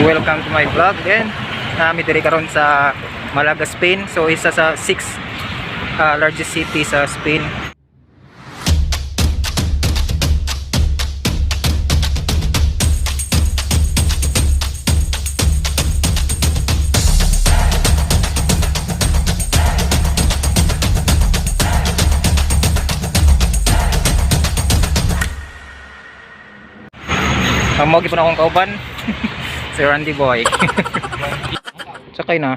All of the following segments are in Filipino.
Welcome to my vlog then. Nami diri karon sa Malaga, Spain. So isa sa 6 largest city sa Spain. Mawagi po na akong kauban. Si Randy Boy. Sakay na.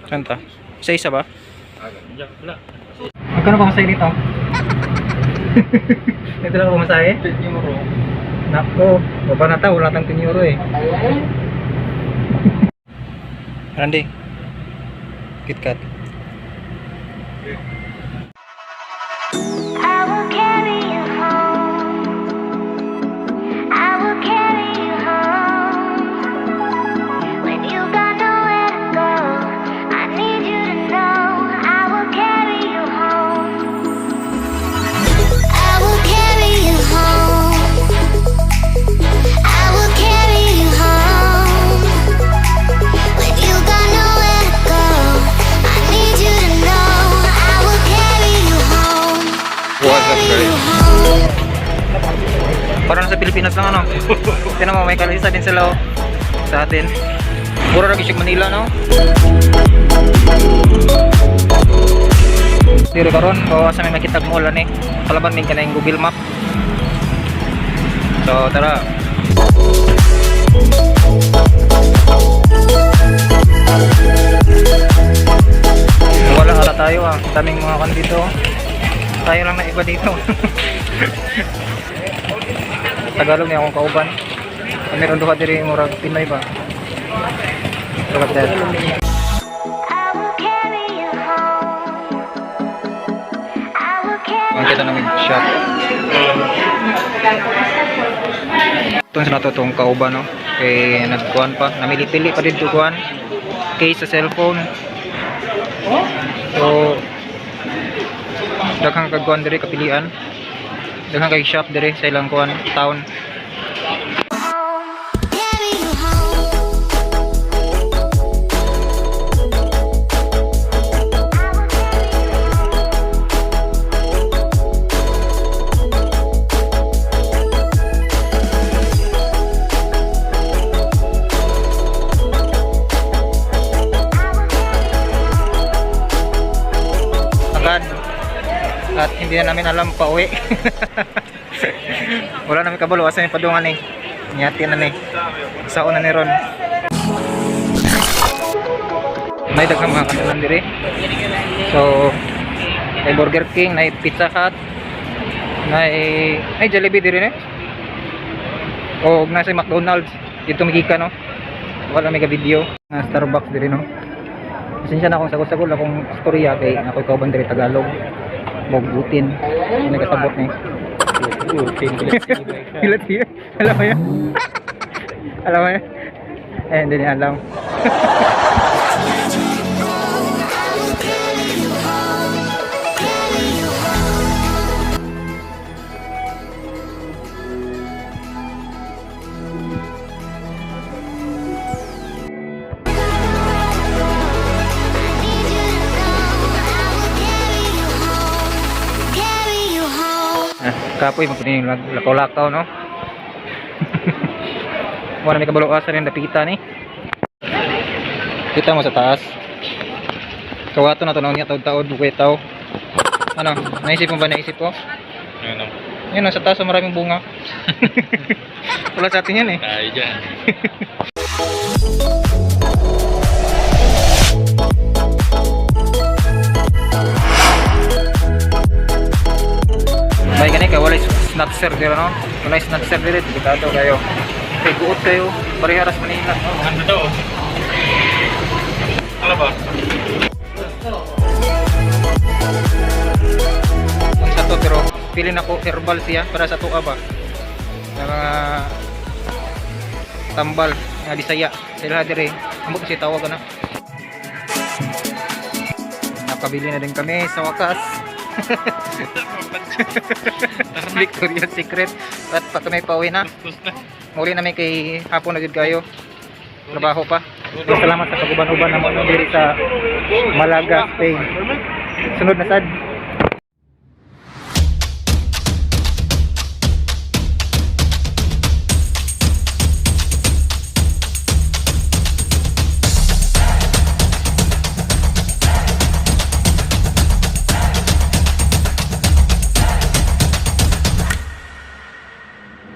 Santa? Isa-isa ba? Magkano ba masahe dito? Ito lang ba masahe? 10 euro. Nako, baba na ta, wala tang 10 euro eh. Randy, KitKat. Parang sa Pilipinas lang ano. Tingnan mo, may kalisa din sila sa atin. Puro lagi siya Manila no. Dito karon ko sa may makitag mo lan eh. Palaban min kana yung Google Map. So tara. Wala ata tayo daming mga kan dito. Tayo lang na iba dito. Tagalog niya akong kauban. Meron duha diri murag Pinoy ba? So like that. Ang kita namin shop. Itong sa natutong kauban no? Kaya nagkuhan pa. Namili-pili pa dito kuhan. Case sa cellphone. So daghang kagkuhan diri kapilian. Daghang kay shop diri sa ilang kuan town. At hindi na namin alam pa uwi. Wala namin kabalo asa yung padungan eh. Nyati na ni. Sao na ni ron. May daghang mga kanalan diri. So may Burger King, may Pizza Hut, may Jollibee diri ne. O nasa McDonald's dito magika no. Wala may video na Starbucks diri no. Pasensya na akong sagol-sagol akong storya kay ako'y kauban diri Tagalog. Bogutin. Nagkasabot ni. Bogutin. Ilat siya. Alam mo yan? Alam mo yan? Eh, hindi niya alam. Kapoy magpuni yung lakaw-lakaw no. Wala may kabalukasan yung napita ni. Kita mo sa taas. Kawato na tanaw niya taod-taod bukwetaw. Ano? Naisip mo ba naisip ko? Ano? Yun sa taas maraming bunga. Wala sa atin yan eh. Ay dyan. May ganit ka, walay snatcher dito no? Walay snatcher dito, dikado kayo. Kay guot kayo, pariharas Manila. Ano daw? Ano ba? Ang sa to, pero pilin ako herbal siya para sa tuwa ba? Yung mga tambal, mga Bisaya. Sila dire, ambot kasi tawag na. Nakabili na din kami sa wakas. Victoria's Secret at pa kami pauwi na. muli na may kay hapon na gid kayo. Trabaho pa. Salamat sa paguban-uban naman diri sa Malaga, Spain. Sunod na sad.